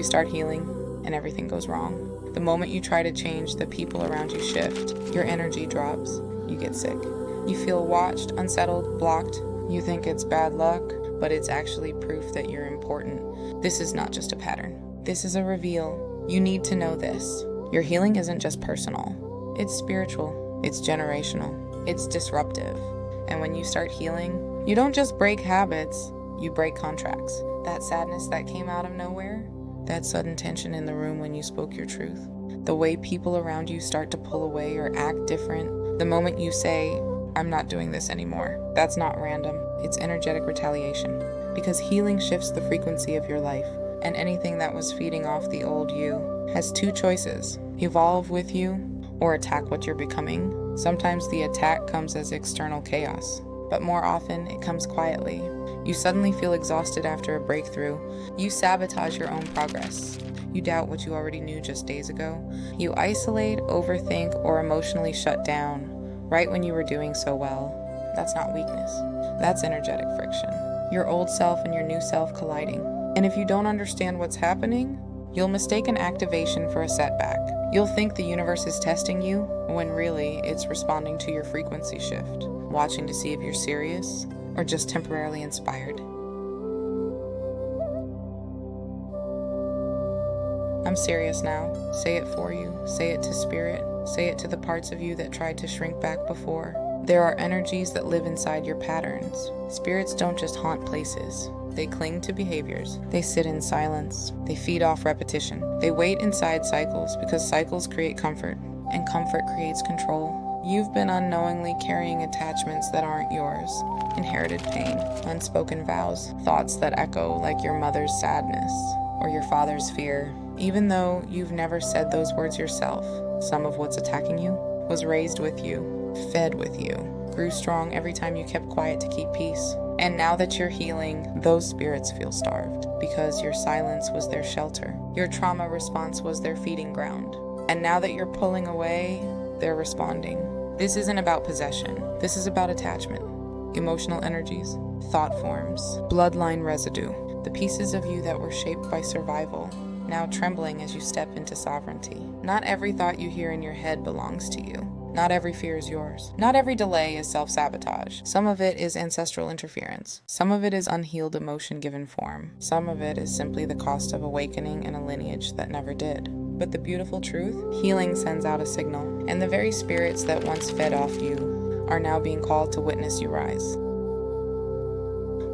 You start healing, and everything goes wrong. The moment you try to change, the people around you shift. Your energy drops. You get sick. You feel watched, unsettled, blocked. You think it's bad luck, but it's actually proof that you're important. This is not just a pattern. This is a reveal. You need to know this. Your healing isn't just personal. It's spiritual. It's generational. It's disruptive. And when you start healing, you don't just break habits, you break contracts. That sadness that came out of nowhere, that sudden tension in the room when you spoke your truth, the way people around you start to pull away or act different, the moment you say, I'm not doing this anymore. That's not random. It's energetic retaliation. Because healing shifts the frequency of your life, and anything that was feeding off the old you has two choices: evolve with you or attack what you're becoming. Sometimes the attack comes as external chaos, but more often it comes quietly. You suddenly feel exhausted after a breakthrough. You sabotage your own progress. You doubt what you already knew just days ago. You isolate, overthink, or emotionally shut down right when you were doing so well. That's not weakness. That's energetic friction. Your old self and your new self colliding. And if you don't understand what's happening, you'll mistake an activation for a setback. You'll think the universe is testing you, when really it's responding to your frequency shift, watching to see if you're serious or just temporarily inspired. I'm serious now. Say it for you. Say it to spirit. Say it to the parts of you that tried to shrink back before. There are energies that live inside your patterns. Spirits don't just haunt places. They cling to behaviors. They sit in silence. They feed off repetition. They wait inside cycles because cycles create comfort, and comfort creates control. You've been unknowingly carrying attachments that aren't yours. Inherited pain, unspoken vows, thoughts that echo like your mother's sadness or your father's fear. Even though you've never said those words yourself, some of what's attacking you was raised with you, fed with you, grew strong every time you kept quiet to keep peace. And now that you're healing, those spirits feel starved because your silence was their shelter. Your trauma response was their feeding ground. And now that you're pulling away, they're responding. This isn't about possession. This is about attachment, emotional energies, thought forms, bloodline residue, the pieces of you that were shaped by survival, now trembling as you step into sovereignty. Not every thought you hear in your head belongs to you. Not every fear is yours. Not every delay is self-sabotage. Some of it is ancestral interference. Some of it is unhealed emotion given form. Some of it is simply the cost of awakening in a lineage that never did. But the beautiful truth, healing sends out a signal, and the very spirits that once fed off you are now being called to witness you rise.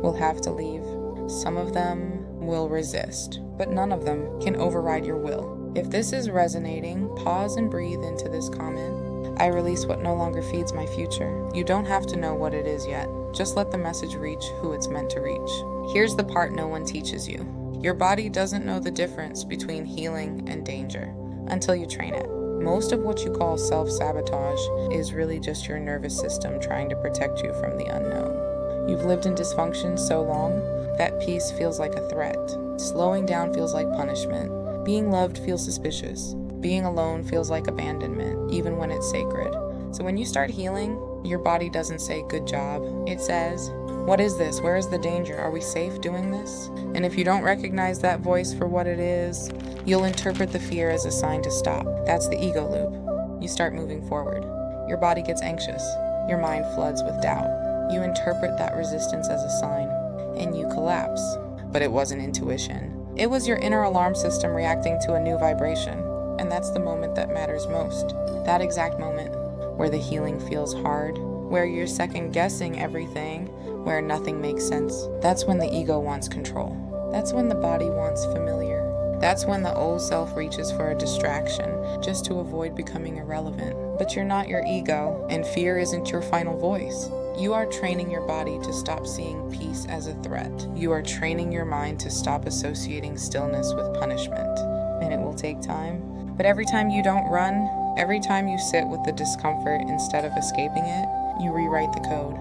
Will have to leave. Some of them will resist, but none of them can override your will. If this is resonating, pause and breathe into this comment. I release what no longer feeds my future. You don't have to know what it is yet. Just let the message reach who it's meant to reach. Here's the part no one teaches you. Your body doesn't know the difference between healing and danger until you train it. Most of what you call self-sabotage is really just your nervous system trying to protect you from the unknown. You've lived in dysfunction so long that peace feels like a threat. Slowing down feels like punishment. Being loved feels suspicious. Being alone feels like abandonment, even when it's sacred. So when you start healing, your body doesn't say, good job. It says, what is this? Where is the danger? Are we safe doing this? And if you don't recognize that voice for what it is, you'll interpret the fear as a sign to stop. That's the ego loop. You start moving forward. Your body gets anxious. Your mind floods with doubt. You interpret that resistance as a sign, and you collapse. But it wasn't intuition. It was your inner alarm system reacting to a new vibration. And that's the moment that matters most. That exact moment where the healing feels hard, where you're second guessing everything, where nothing makes sense. That's when the ego wants control. That's when the body wants familiar. That's when the old self reaches for a distraction just to avoid becoming irrelevant. But you're not your ego, and fear isn't your final voice. You are training your body to stop seeing peace as a threat. You are training your mind to stop associating stillness with punishment. And it will take time. But every time you don't run, every time you sit with the discomfort instead of escaping it, you rewrite the code.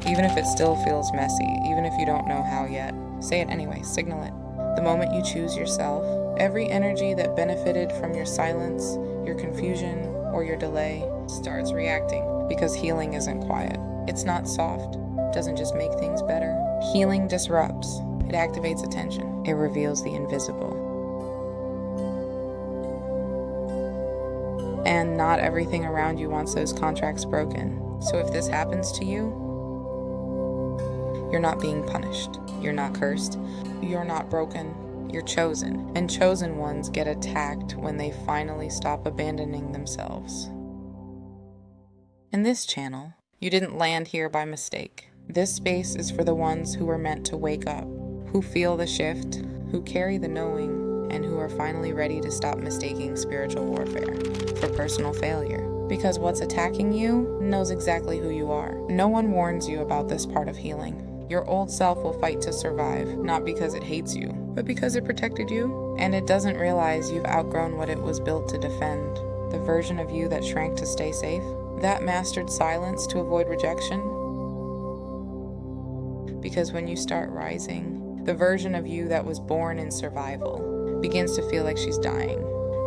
Even if it still feels messy, even if you don't know how yet, say it anyway, signal it. The moment you choose yourself, every energy that benefited from your silence, your confusion, or your delay starts reacting, because healing isn't quiet. It's not soft. It doesn't just make things better. Healing disrupts. It It activates attention. It reveals the invisible. And not everything around you wants those contracts broken. So if this happens to you, you're not being punished. You're not cursed. You're not broken. You're chosen. And chosen ones get attacked when they finally stop abandoning themselves. In this channel, you didn't land here by mistake. This space is for the ones who were meant to wake up, who feel the shift, who carry the knowing, and who are finally ready to stop mistaking spiritual warfare for personal failure. Because what's attacking you knows exactly who you are. No one warns you about this part of healing. Your old self will fight to survive, not because it hates you, but because it protected you. And it doesn't realize you've outgrown what it was built to defend. The version of you that shrank to stay safe, that mastered silence to avoid rejection. Because when you start rising, the version of you that was born in survival begins to feel like she's dying,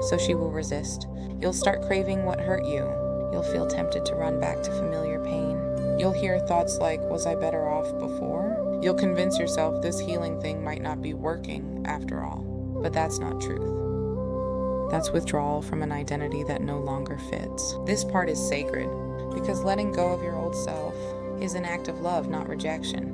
so she will resist. You'll start craving what hurt you. You'll feel tempted to run back to familiar pain. You'll hear thoughts like, was I better off before? You'll convince yourself this healing thing might not be working after all, but that's not truth. That's withdrawal from an identity that no longer fits. This part is sacred, because letting go of your old self is an act of love, not rejection.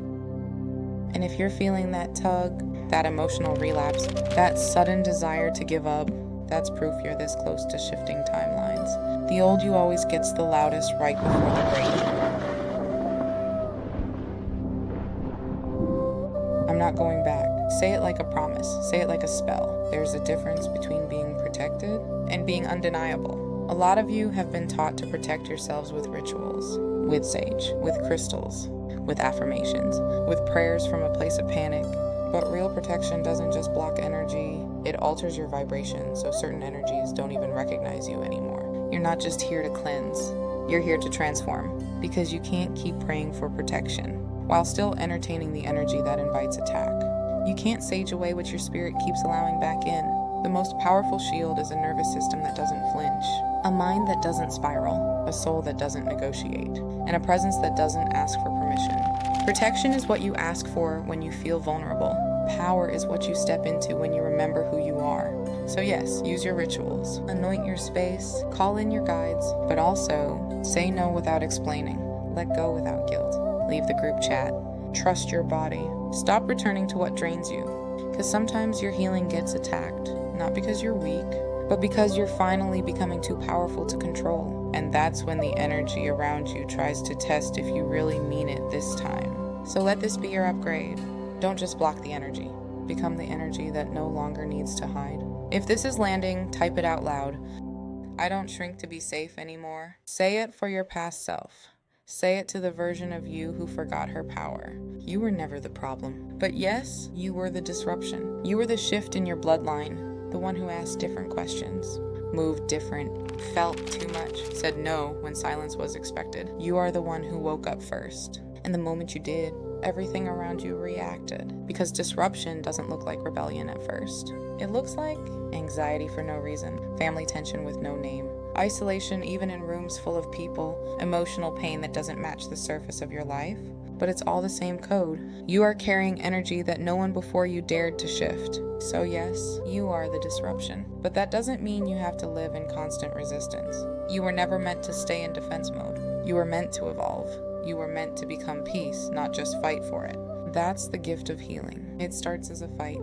And if you're feeling that tug, that emotional relapse, that sudden desire to give up, that's proof you're this close to shifting timelines. The old you always gets the loudest right before the break. I'm not going back. Say it like a promise. Say it like a spell. There's a difference between being protected and being undeniable. A lot of you have been taught to protect yourselves with rituals, with sage, with crystals, with affirmations, with prayers from a place of panic. But real protection doesn't just block energy, it alters your vibration so certain energies don't even recognize you anymore. You're not just here to cleanse, you're here to transform, because you can't keep praying for protection while still entertaining the energy that invites attack. You can't sage away what your spirit keeps allowing back in. The most powerful shield is a nervous system that doesn't flinch, a mind that doesn't spiral, a soul that doesn't negotiate, and a presence that doesn't ask for permission. Protection is what you ask for when you feel vulnerable. Power is what you step into when you remember who you are. So yes, use your rituals, anoint your space, call in your guides, but also say no without explaining, let go without guilt, leave the group chat, trust your body, stop returning to what drains you, because sometimes your healing gets attacked, not because you're weak, but because you're finally becoming too powerful to control. And that's when the energy around you tries to test if you really mean it this time. So let this be your upgrade. Don't just block the energy. Become the energy that no longer needs to hide. If this is landing, type it out loud. I don't shrink to be safe anymore. Say it for your past self. Say it to the version of you who forgot her power. You were never the problem. But yes, you were the disruption. You were the shift in your bloodline, the one who asked different questions, moved different, felt too much, said no when silence was expected. You are the one who woke up first. And the moment you did, everything around you reacted. Because disruption doesn't look like rebellion at first. It looks like anxiety for no reason, family tension with no name, isolation even in rooms full of people, emotional pain that doesn't match the surface of your life. But it's all the same code. You are carrying energy that no one before you dared to shift. So yes, you are the disruption. But that doesn't mean you have to live in constant resistance. You were never meant to stay in defense mode. You were meant to evolve. You were meant to become peace, not just fight for it. That's the gift of healing. It starts as a fight,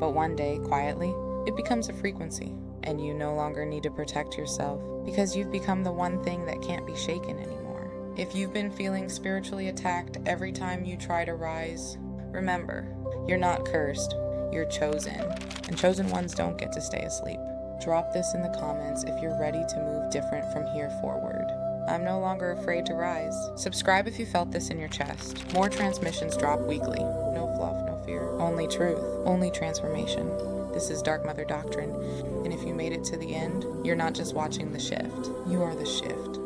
but one day, quietly, it becomes a frequency. And you no longer need to protect yourself because you've become the one thing that can't be shaken anymore. If you've been feeling spiritually attacked every time you try to rise, remember, you're not cursed, you're chosen, and chosen ones don't get to stay asleep. Drop this in the comments if you're ready to move different from here forward. I'm no longer afraid to rise. Subscribe if you felt this in your chest. More transmissions drop weekly. No fluff, no fear. Only truth, only transformation. This is Dark Mother Doctrine, and if you made it to the end, you're not just watching the shift. You are the shift.